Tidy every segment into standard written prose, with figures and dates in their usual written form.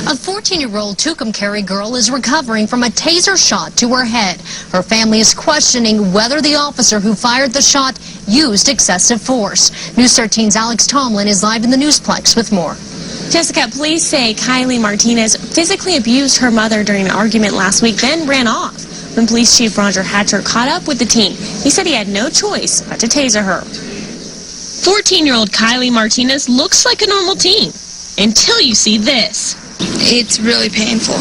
A 14-year-old Tucumcari girl is recovering from a taser shot to her head. Her family is questioning whether the officer who fired the shot used excessive force. News 13's Alex Tomlin is live in the Newsplex with more. Jessica, police say Kylie Martinez physically abused her mother during an argument last week, then ran off. When Police Chief Roger Hatcher caught up with the teen, he said he had no choice but to taser her. 14-year-old Kylie Martinez looks like a normal teen until you see this. It's really painful.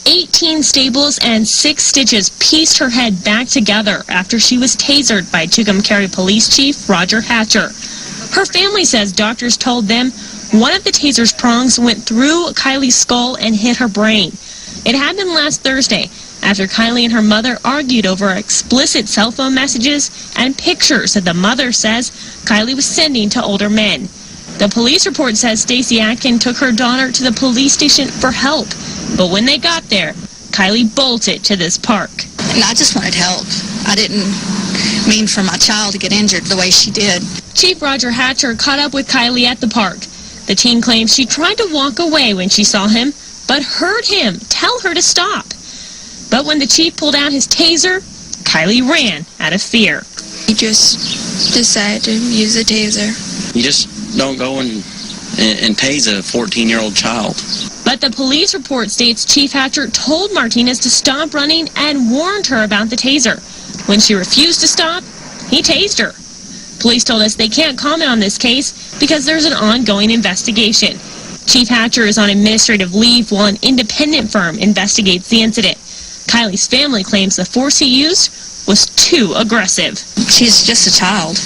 18 staples and 6 stitches pieced her head back together after she was tasered by Tucumcari Police Chief Roger Hatcher. Her family says doctors told them one of the taser's prongs went through Kylie's skull and hit her brain. It happened last Thursday after Kylie and her mother argued over explicit cell phone messages and pictures that the mother says Kylie was sending to older men. The police report says Stacey Atkin took her daughter to the police station for help, but when they got there, Kylie bolted to this park. And I just wanted help. I didn't mean for my child to get injured the way she did. Chief Roger Hatcher caught up with Kylie at the park. The teen claims she tried to walk away when she saw him, but heard him tell her to stop. But when the chief pulled out his taser, Kylie ran out of fear. He just decided to use the taser. You just don't go and tase a 14-year-old child. But the police report states Chief Hatcher told Martinez to stop running and warned her about the taser. When she refused to stop, he tased her. Police told us they can't comment on this case because there's an ongoing investigation. Chief Hatcher is on administrative leave while an independent firm investigates the incident. Kylie's family claims the force he used was too aggressive. She's just a child.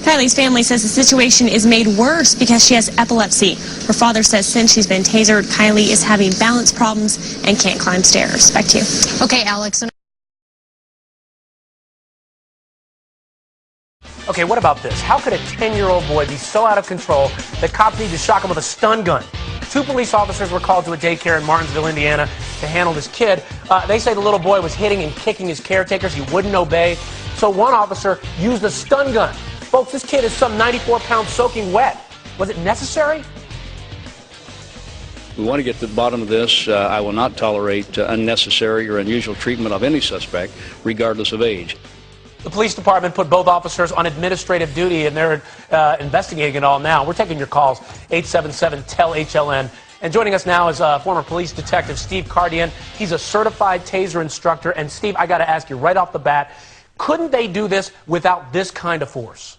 Kylie's family says the situation is made worse because she has epilepsy. Her father says since she's been tasered, Kylie is having balance problems and can't climb stairs. Back to you. Okay, Alex. Okay, what about this? How could a 10-year-old boy be so out of control that cops need to shock him with a stun gun? 2 police officers were called to a daycare in Martinsville, Indiana to handle this kid. They say the little boy was hitting and kicking his caretakers. He wouldn't obey. So one officer used a stun gun. Folks, this kid is some 94 pounds soaking wet. Was it necessary? We want to get to the bottom of this. I will not tolerate unnecessary or unusual treatment of any suspect, regardless of age. The police department put both officers on administrative duty, and they're investigating it all now. We're taking your calls, 877-TEL-HLN. And joining us now is former police detective Steve Cardian. He's a certified taser instructor. And Steve, I got to ask you right off the bat, couldn't they do this without this kind of force?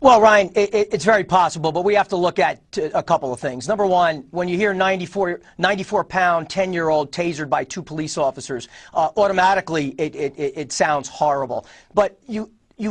Well, Ryan, it's very possible, but we have to look at a couple of things. Number one, when you hear 94-pound, 10-year-old tasered by 2 police officers, automatically it sounds horrible. But you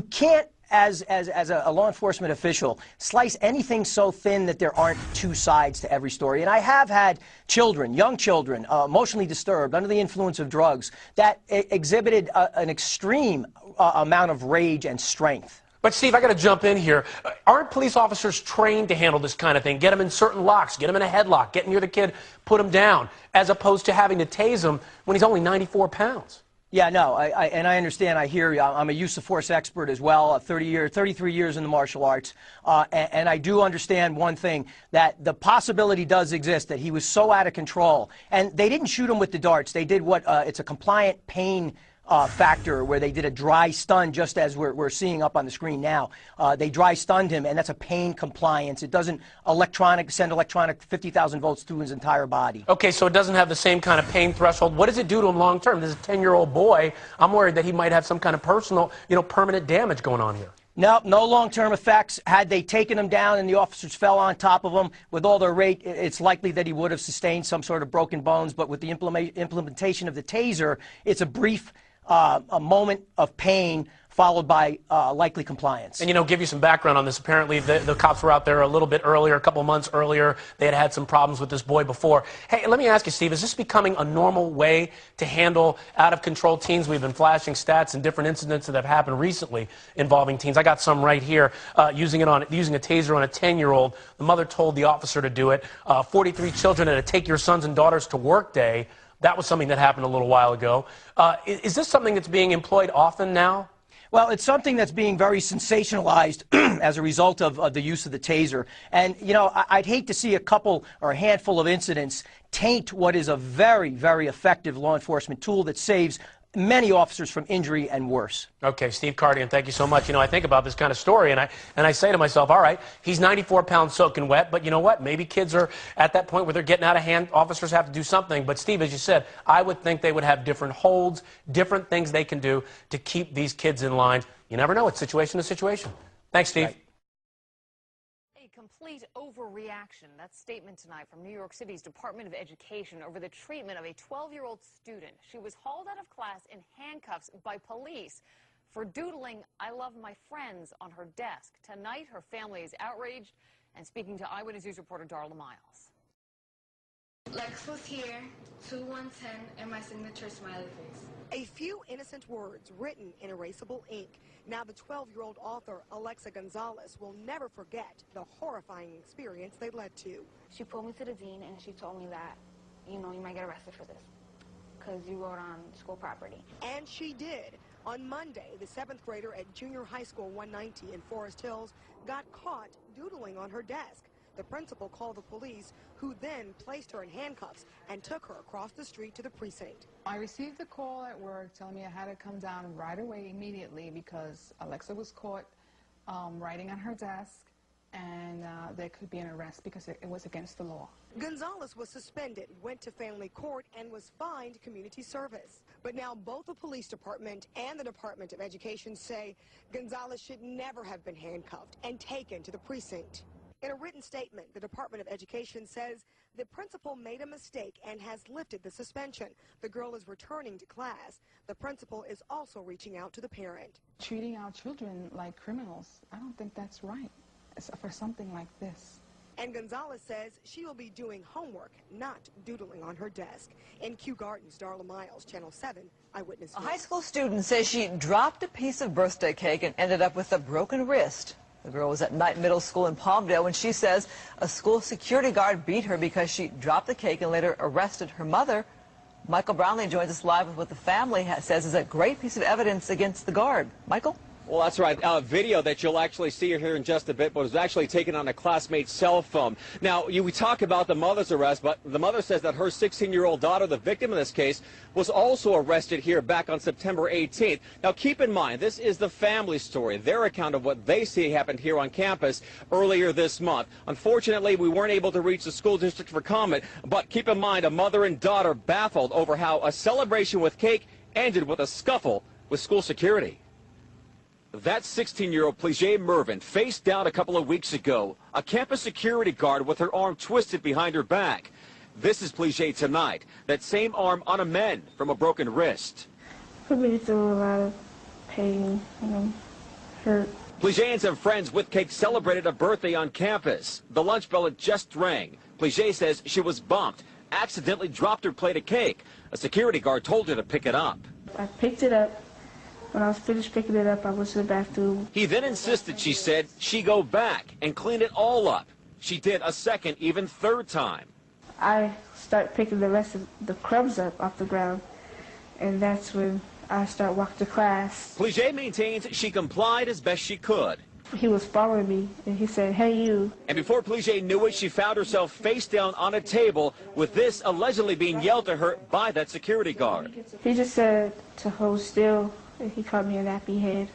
can't, as a law enforcement official, slice anything so thin that there aren't 2 sides to every story. And I have had children, young children, emotionally disturbed, under the influence of drugs, that exhibited an extreme amount of rage and strength. But, Steve, I got to jump in here. Aren't police officers trained to handle this kind of thing? Get them in certain locks, get them in a headlock, get near the kid, put him down, as opposed to having to tase him when he's only 94 pounds. Yeah, no, and I understand. I hear you. I'm a use of force expert as well, 33 years in the martial arts. And I do understand one thing, that the possibility does exist that he was so out of control. And they didn't shoot him with the darts. They did what, it's a compliant pain factor where they did a dry stun, just as we're seeing up on the screen now. They dry stunned him, and that's a pain compliance. It doesn't send electronic 50,000 volts through his entire body. Okay, so it doesn't have the same kind of pain threshold. What does it do to him long term? This is a 10-year-old boy. I'm worried that he might have some kind of personal, permanent damage going on here. No long-term effects. Had they taken him down and the officers fell on top of him with all their weight, it's likely that he would have sustained some sort of broken bones. But with the implementation of the taser, it's a brief a moment of pain followed by likely compliance. And, give you some background on this. Apparently, the cops were out there a little bit earlier, a couple months earlier. They had had some problems with this boy before. Hey, let me ask you, Steve, is this becoming a normal way to handle out-of-control teens? We've been flashing stats and different incidents that have happened recently involving teens. I got some right here, using a taser on a 10-year-old. The mother told the officer to do it. 43 children at a Take Your Sons and Daughters to Work Day. That was something that happened a little while ago. Is this something that's being employed often now? Well, it's something that's being very sensationalized as a result of the use of the taser. And, you know, I'd hate to see a couple or a handful of incidents taint what is a very, very effective law enforcement tool that saves many officers from injury and worse. Okay, Steve Cardian, thank you so much. You know, I think about this kind of story, and I say to myself, all right, he's 94 pounds soaking wet, but you know what? Maybe kids are at that point where they're getting out of hand. Officers have to do something. But, Steve, as you said, I would think they would have different holds, different things they can do to keep these kids in line. You never know. It's situation to situation. Thanks, Steve. Right. Complete overreaction. That statement tonight from New York City's Department of Education over the treatment of a 12-year-old student. She was hauled out of class in handcuffs by police for doodling "I love my friends" on her desk. Tonight, her family is outraged and speaking to Eyewitness News reporter Darla Miles. Lex was here, 2110, and my signature smiley face. A few innocent words written in erasable ink. Now the 12-year-old author, Alexa Gonzalez, will never forget the horrifying experience they led to. She pulled me to the dean and she told me that, you know, you might get arrested for this because you wrote on school property. And she did. On Monday, the 7th grader at Junior High School 190 in Forest Hills got caught doodling on her desk. The principal called the police, who then placed her in handcuffs and took her across the street to the precinct. I received a call at work telling me I had to come down right away immediately because Alexa was caught writing on her desk, and there could be an arrest because it was against the law. Gonzalez was suspended, went to family court, and was fined community service. But now both the police department and the Department of Education say Gonzalez should never have been handcuffed and taken to the precinct. In a written statement, the Department of Education says the principal made a mistake and has lifted the suspension. The girl is returning to class. The principal is also reaching out to the parent. Treating our children like criminals, I don't think that's right for something like this. And Gonzalez says she will be doing homework, not doodling on her desk. In Kew Gardens, Darla Miles, Channel 7, Eyewitness News. A high school student says she dropped a piece of birthday cake and ended up with a broken wrist. The girl was at Knight Middle School in Palmdale when she says a school security guard beat her because she dropped the cake and later arrested her mother. Michael Brownlee joins us live with what the family says is a great piece of evidence against the guard. Michael? Well, that's right. Video that you'll actually see here in just a bit was actually taken on a classmate's cell phone. Now, we talk about the mother's arrest, but the mother says that her 16-year-old daughter, the victim in this case, was also arrested here back on September 18th. Now, keep in mind, this is the family story, their account of what they see happened here on campus earlier this month. Unfortunately, we weren't able to reach the school district for comment, but keep in mind, a mother and daughter baffled over how a celebration with cake ended with a scuffle with school security. That 16-year-old Plijay Mervin faced down a couple of weeks ago a campus security guard with her arm twisted behind her back. This is Plijay tonight, that same arm on a mend from a broken wrist. Put me through a lot of pain, hurt. Plijay and some friends with cake celebrated a birthday on campus. The lunch bell had just rang. Plijay says she was bumped, accidentally dropped her plate of cake. A security guard told her to pick it up. I picked it up. When I was finished picking it up, I went to the bathroom. He then insisted, she said, she go back and clean it all up. She did a second, even third time. I start picking the rest of the crumbs up off the ground, and that's when I start walking to class. Plijay maintains she complied as best she could. He was following me, and he said, "Hey, you." And before Plijay knew it, she found herself face down on a table with this allegedly being yelled at her by that security guard. He just said to hold still. He called me a nappy head.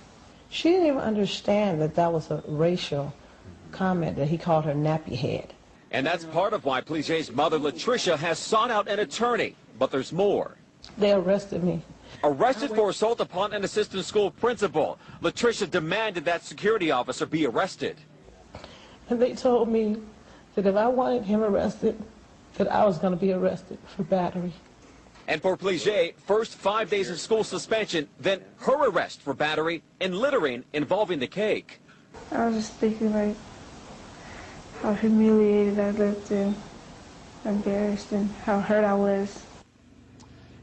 She didn't even understand that that was a racial comment, that he called her nappy head. And that's part of why Plijay's mother, Latricia, has sought out an attorney. But there's more. They arrested me. Arrested for assault upon an assistant school principal. Latricia demanded that security officer be arrested. And they told me that if I wanted him arrested, that I was going to be arrested for battery. And for Plijay, first 5 days of school suspension, then her arrest for battery and littering involving the cake. I was just thinking, like, how humiliated I looked and embarrassed and how hurt I was.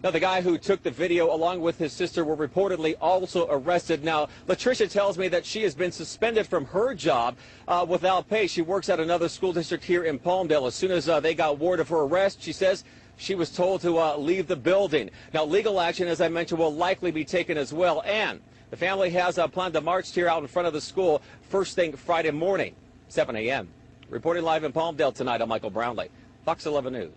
Now, the guy who took the video along with his sister were reportedly also arrested. Now, Latricia tells me that she has been suspended from her job without pay. She works at another school district here in Palmdale. As soon as they got word of her arrest, she says she was told to leave the building. Now, legal action, as I mentioned, will likely be taken as well. And The family has planned to march here out in front of the school first thing Friday morning, 7 a.m. Reporting live in Palmdale tonight, I'm Michael Brownlee, Fox 11 News.